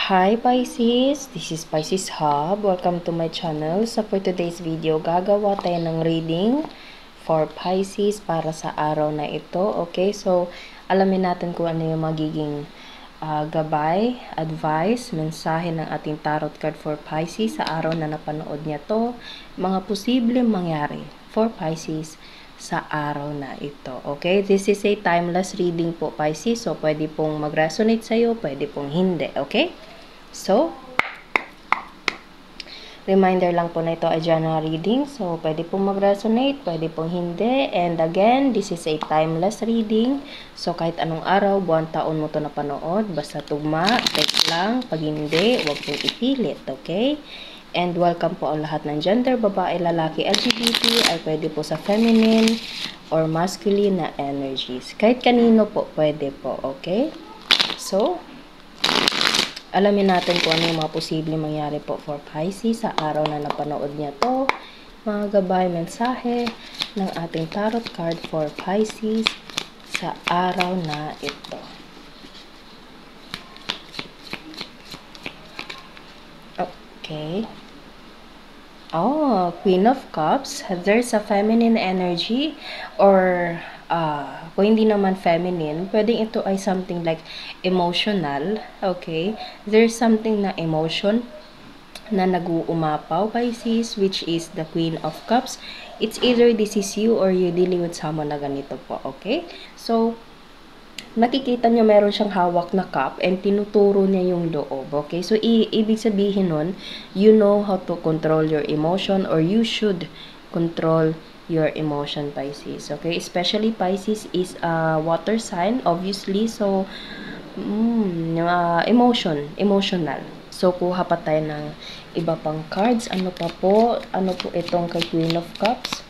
Hi Pisces, this is Pisces Hub. Welcome to my channel. So for today's video, gagawa tayo ng reading for Pisces para sa araw na ito. Okay, so alamin natin kung ano yung magiging gabay, advice, mensahe ng ating tarot card for Pisces sa araw na napanood niya to. Mga posibleng mangyari for Pisces sa araw na ito. Okay? This is a timeless reading po, Pisces. So, pwede pong mag-resonate sa'yo, pwede pong hindi. Okay? So, reminder lang po na ito ay general reading. So, pwede pong mag-resonate, pwede pong hindi. And again, this is a timeless reading. So, kahit anong araw, buwan, taon mo ito napanood, basta tugma, text lang. Pag hindi, huwag pong ipilit. Okay? And welcome po ang lahat ng gender, babae, lalaki, LGBT, ay pwede po sa feminine or masculine na energies. Kahit kanino po, pwede po, okay? So, alamin natin kung ano yung mga posibleng mangyari po for Pisces sa araw na napanood niya to. Mga gabay, mensahe ng ating tarot card for Pisces sa araw na ito. Okay. Oh, Queen of Cups. There's a feminine energy or kung hindi naman feminine, pwedeng ito ay something like emotional. Okay? There's something na emotion na nag-uumapaw, Pisces, which is the Queen of Cups. It's either this is you or you're dealing with someone na ganito po. Okay? So, nakikita nyo meron siyang hawak na cup and tinuturo niya yung loob. Okay? So, ibig sabihin nun, you know how to control your emotion or you should control your emotion, Pisces. Okay? Especially Pisces is a water sign, obviously. So, emotional. So, kuha pa tayo ng iba pang cards. Ano pa po? Ano po itong kay Queen of Cups?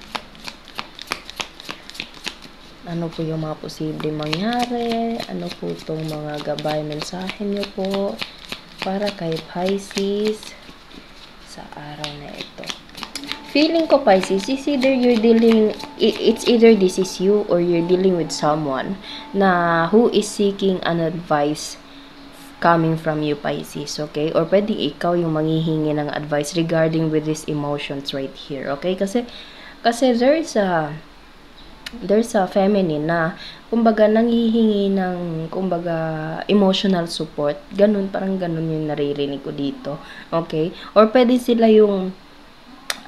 Ano po yung mga posibleng mangyari? Ano po itong mga gabay mensahe nyo po para kay Pisces sa araw na ito? Feeling ko, Pisces, is either it's either this is you or you're dealing with someone na who is seeking an advice coming from you, Pisces, okay? Or pwede ikaw yung manghihingi ng advice regarding with these emotions right here, okay? Kasi there's a feminine na kumbaga nanghihingi ng kumbaga emotional support. Parang ganun yung naririnig ko dito. Okay? Or pwede sila yung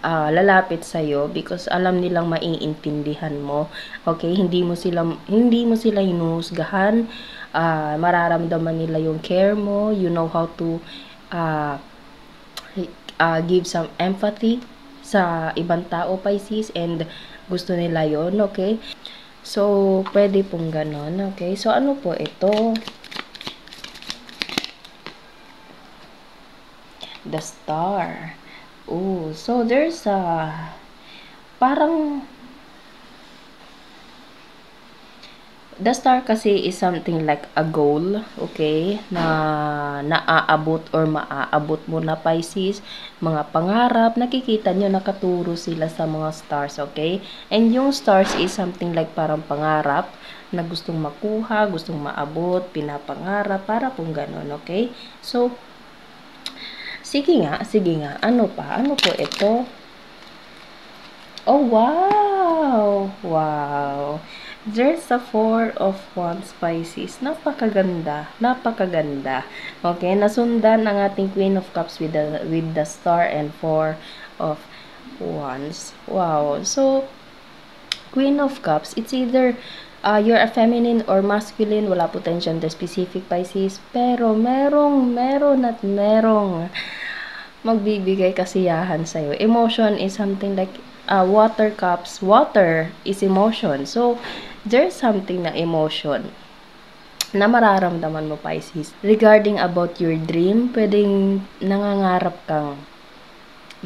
lalapit sa iyo because alam nilang maiintindihan mo. Okay? Hindi mo sila hinuhusgahan. Mararamdaman nila yung care mo. You know how to give some empathy sa ibang tao, Pisces, and gusto nila yon, okay? So, pwede pong ganon, okay? So, ano po ito? The Star. Oh, so there's parang the star kasi is something like a goal, okay, na naaabot or maaabot mo na, Pisces. Mga pangarap, nakikita nyo, nakaturo sila sa mga stars, okay? And yung stars is something like parang pangarap na gustong makuha, gustong maabot, pinapangarap, para pong ganon, okay? So, sige nga, ano po ito? Oh, wow! Wow! There's a Four of Wands, Pisces. Napakaganda. Okay, nasundan ang ating Queen of Cups with the Star and Four of Wands. Wow. So, Queen of Cups, it's either you're a feminine or masculine. Wala po tayong gender specific, Pisces. Pero merong magbibigay kasiyahan sa'yo. Emotion is something like water cups. Water is emotion. So, there's something na emotion na mararamdaman mo, Pisces. Regarding about your dream, pwedeng nangangarap kang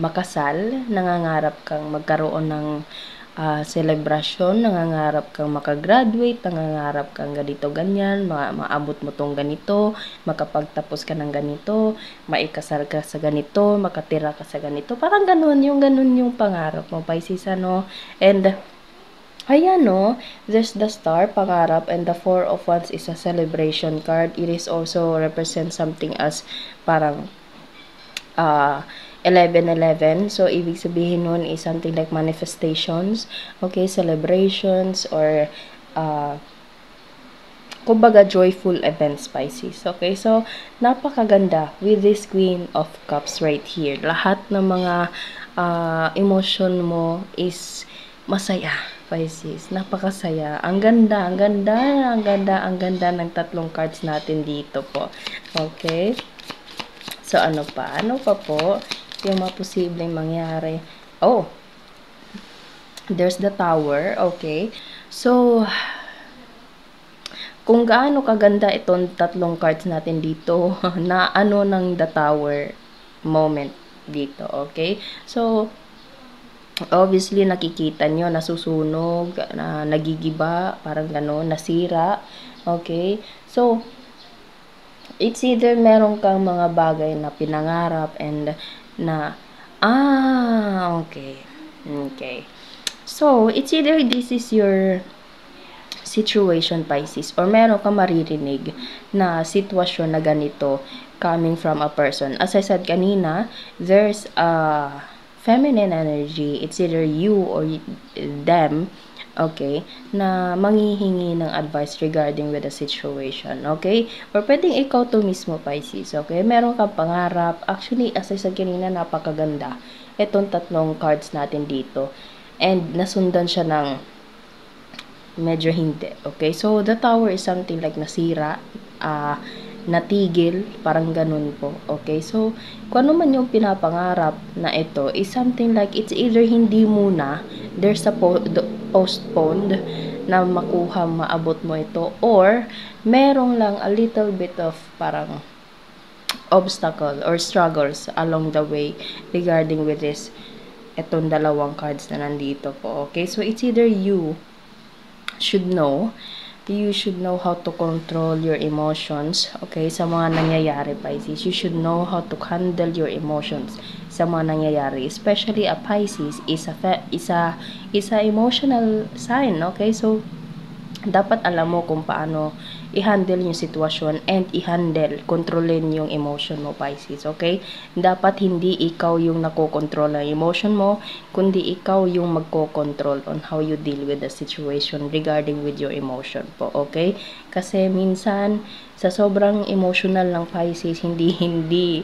makasal, nangangarap kang magkaroon ng celebration, nangangarap kang makagraduate, nangangarap kang ganito, ganyan, maabot mo tong ganito, makapagtapos ka ng ganito, maikasal ka sa ganito, makatira ka sa ganito. Parang ganun yung pangarap mo, Pisces, ano? And Ayan, no? There's the star, pangarap, and the four of wands is a celebration card. It is also represent something as parang 11-11. So, ibig sabihin nun is something like manifestations, okay, celebrations, or kumbaga joyful events, Pisces. Okay, so napakaganda with this Queen of Cups right here. Lahat ng mga emotion mo is masaya, Pisces. Napakasaya. Ang ganda, ang ganda, ang ganda, ang ganda ng tatlong cards natin dito po. Okay? So, ano pa? Ano pa po yung mga posibleng mangyari? Oh, there's the Tower. Okay. So, kung gaano kaganda itong tatlong cards natin dito, na ano ng the Tower moment dito, okay? So, obviously, nakikita nyo, nasusunog, na nagigiba, parang gano'n, nasira, okay? So, it's either meron kang mga bagay na pinangarap and na, okay. Okay. So, it's either this is your situation, Pisces, or meron ka maririnig na sitwasyon na ganito coming from a person. As I said kanina, there's a feminine energy. It's either you or them, okay, na manghihingi ng advice regarding with the situation, okay? Or pwedeng ikaw to mismo, Pisces, okay? Meron kang pangarap. Actually, as I said kanina, napakaganda itong tatlong cards natin dito. And nasundan siya ng medyo hindi. Okay? So, the Tower is something like nasira, natigil, parang ganun po. Okay? So, kung ano man yung pinapangarap na ito is something like it's either hindi muna, there's a postponed na makuha, maabot mo ito, or merong lang a little bit of parang obstacle or struggles along the way regarding with this etong dalawang cards na nandito po. Okay? So, it's either you should know how to control your emotions, okay, sa mga nangyayari, Pisces. You should know how to handle your emotions sa mga nangyayari, especially a Pisces is a emotional sign, okay? So dapat alam mo kung paano i-handle yung sitwasyon and kontrolin yung emotion mo, Pisces, okay? Dapat hindi ikaw yung nakokontrol ng emotion mo, kundi ikaw yung magkokontrol on how you deal with the situation regarding with your emotion po, okay? Kasi minsan, sa sobrang emotional ng Pisces, hindi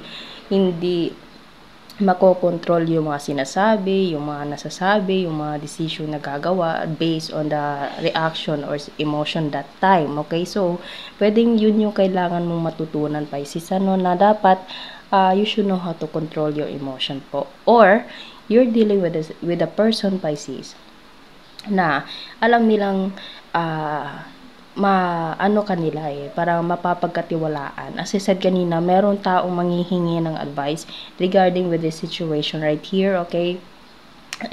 makokontrol yung mga sinasabi, yung mga nasasabi, yung mga decision na gagawa based on the reaction or emotion that time. Okay? So, pwedeng yun yung kailangan mong matutunan, Pisces, na dapat you should know how to control your emotion po. Or, you're dealing with a person, Pisces, na alam nilang kanila parang mapapagkatiwalaan. As I said kanina, meron taong manghihingi ng advice regarding with this situation right here, okay?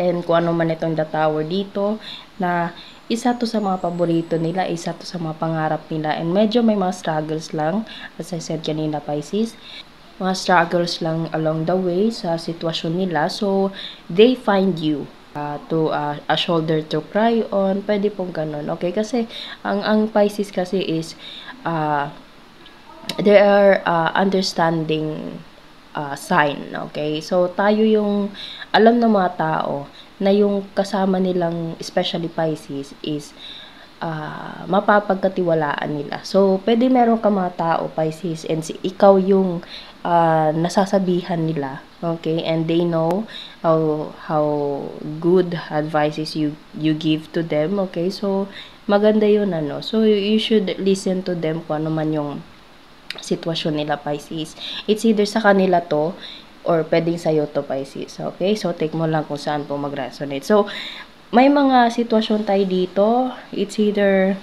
And kung ano man itong the Tower dito, na isa to sa mga paborito nila, isa to sa mga pangarap nila, and medyo may mga struggles lang, as I said kanina, Pisces, mga struggles lang along the way sa sitwasyon nila, so they find you to a shoulder to cry on, pwede pong ganun, okay? Kasi ang Pisces kasi is they are understanding sign, okay? So tayo yung alam ng mga tao na yung kasama nilang, especially Pisces, is mapapagkatiwalaan nila. So pwede meron ka mga tao, Pisces, and ikaw yung nasasabihan nila, okay, and they know how good advices you give to them, okay? So maganda yun, so you should listen to them kung ano man yung sitwasyon nila, Pisces. It's either sa kanila to or pwedeng sa'yo to, Pisces, okay? So take mo lang kung saan po mag-resonate. So may mga sitwasyon tayo dito, it's either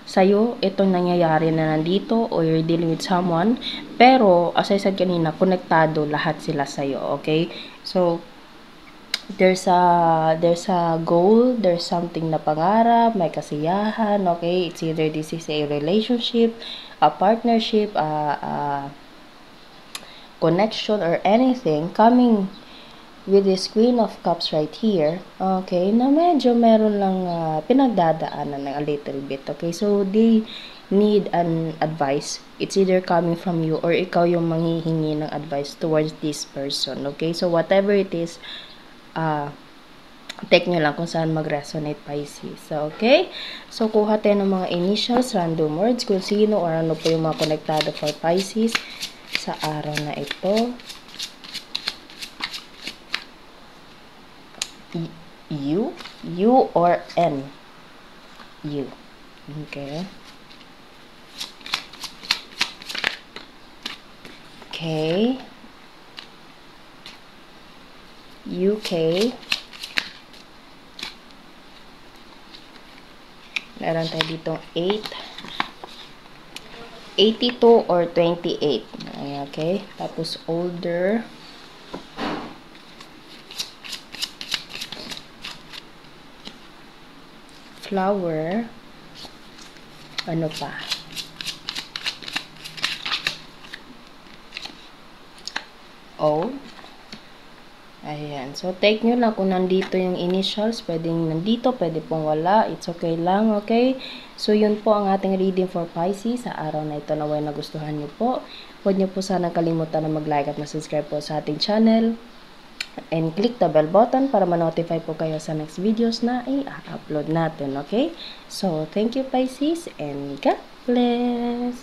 sa'yo itong nangyayari na nandito or you're dealing with someone, pero as I said kanina, konektado lahat sila sa'yo, okay? So there's a goal, there's something na pangarap, may kasiyahan, okay? It's either this is a relationship, a partnership, a connection, or anything coming with this Queen of Cups right here, okay, na medyo meron lang pinagdadaanan ng a little bit, okay? So, they need an advice. It's either coming from you or ikaw yung manghihingi ng advice towards this person, okay? So, whatever it is, take nyo lang kung saan mag-resonate, Pisces. So, okay? So, kuha tayo ng mga initials, random words, kung sino or ano po yung mga konektado for Pisces sa araw na ito. U or N? U. Okay. K. UK. Meron tayo ditong 8. 82 or 28. Okay. Tapos older. Flower. Ano pa? O. Ayan. So, take nyo lang kung nandito yung initials. Pwedeng nandito, pwede pong wala. It's okay lang, okay? So, yun po ang ating reading for Pisces sa araw na ito. Naway nagustuhan nyo po. Huwag nyo po sana kalimutan na mag-like at mag-subscribe po sa ating channel. And click the bell button para ma-notify po kayo sa next videos na i-upload natin, okay? So, thank you Pisces and God bless!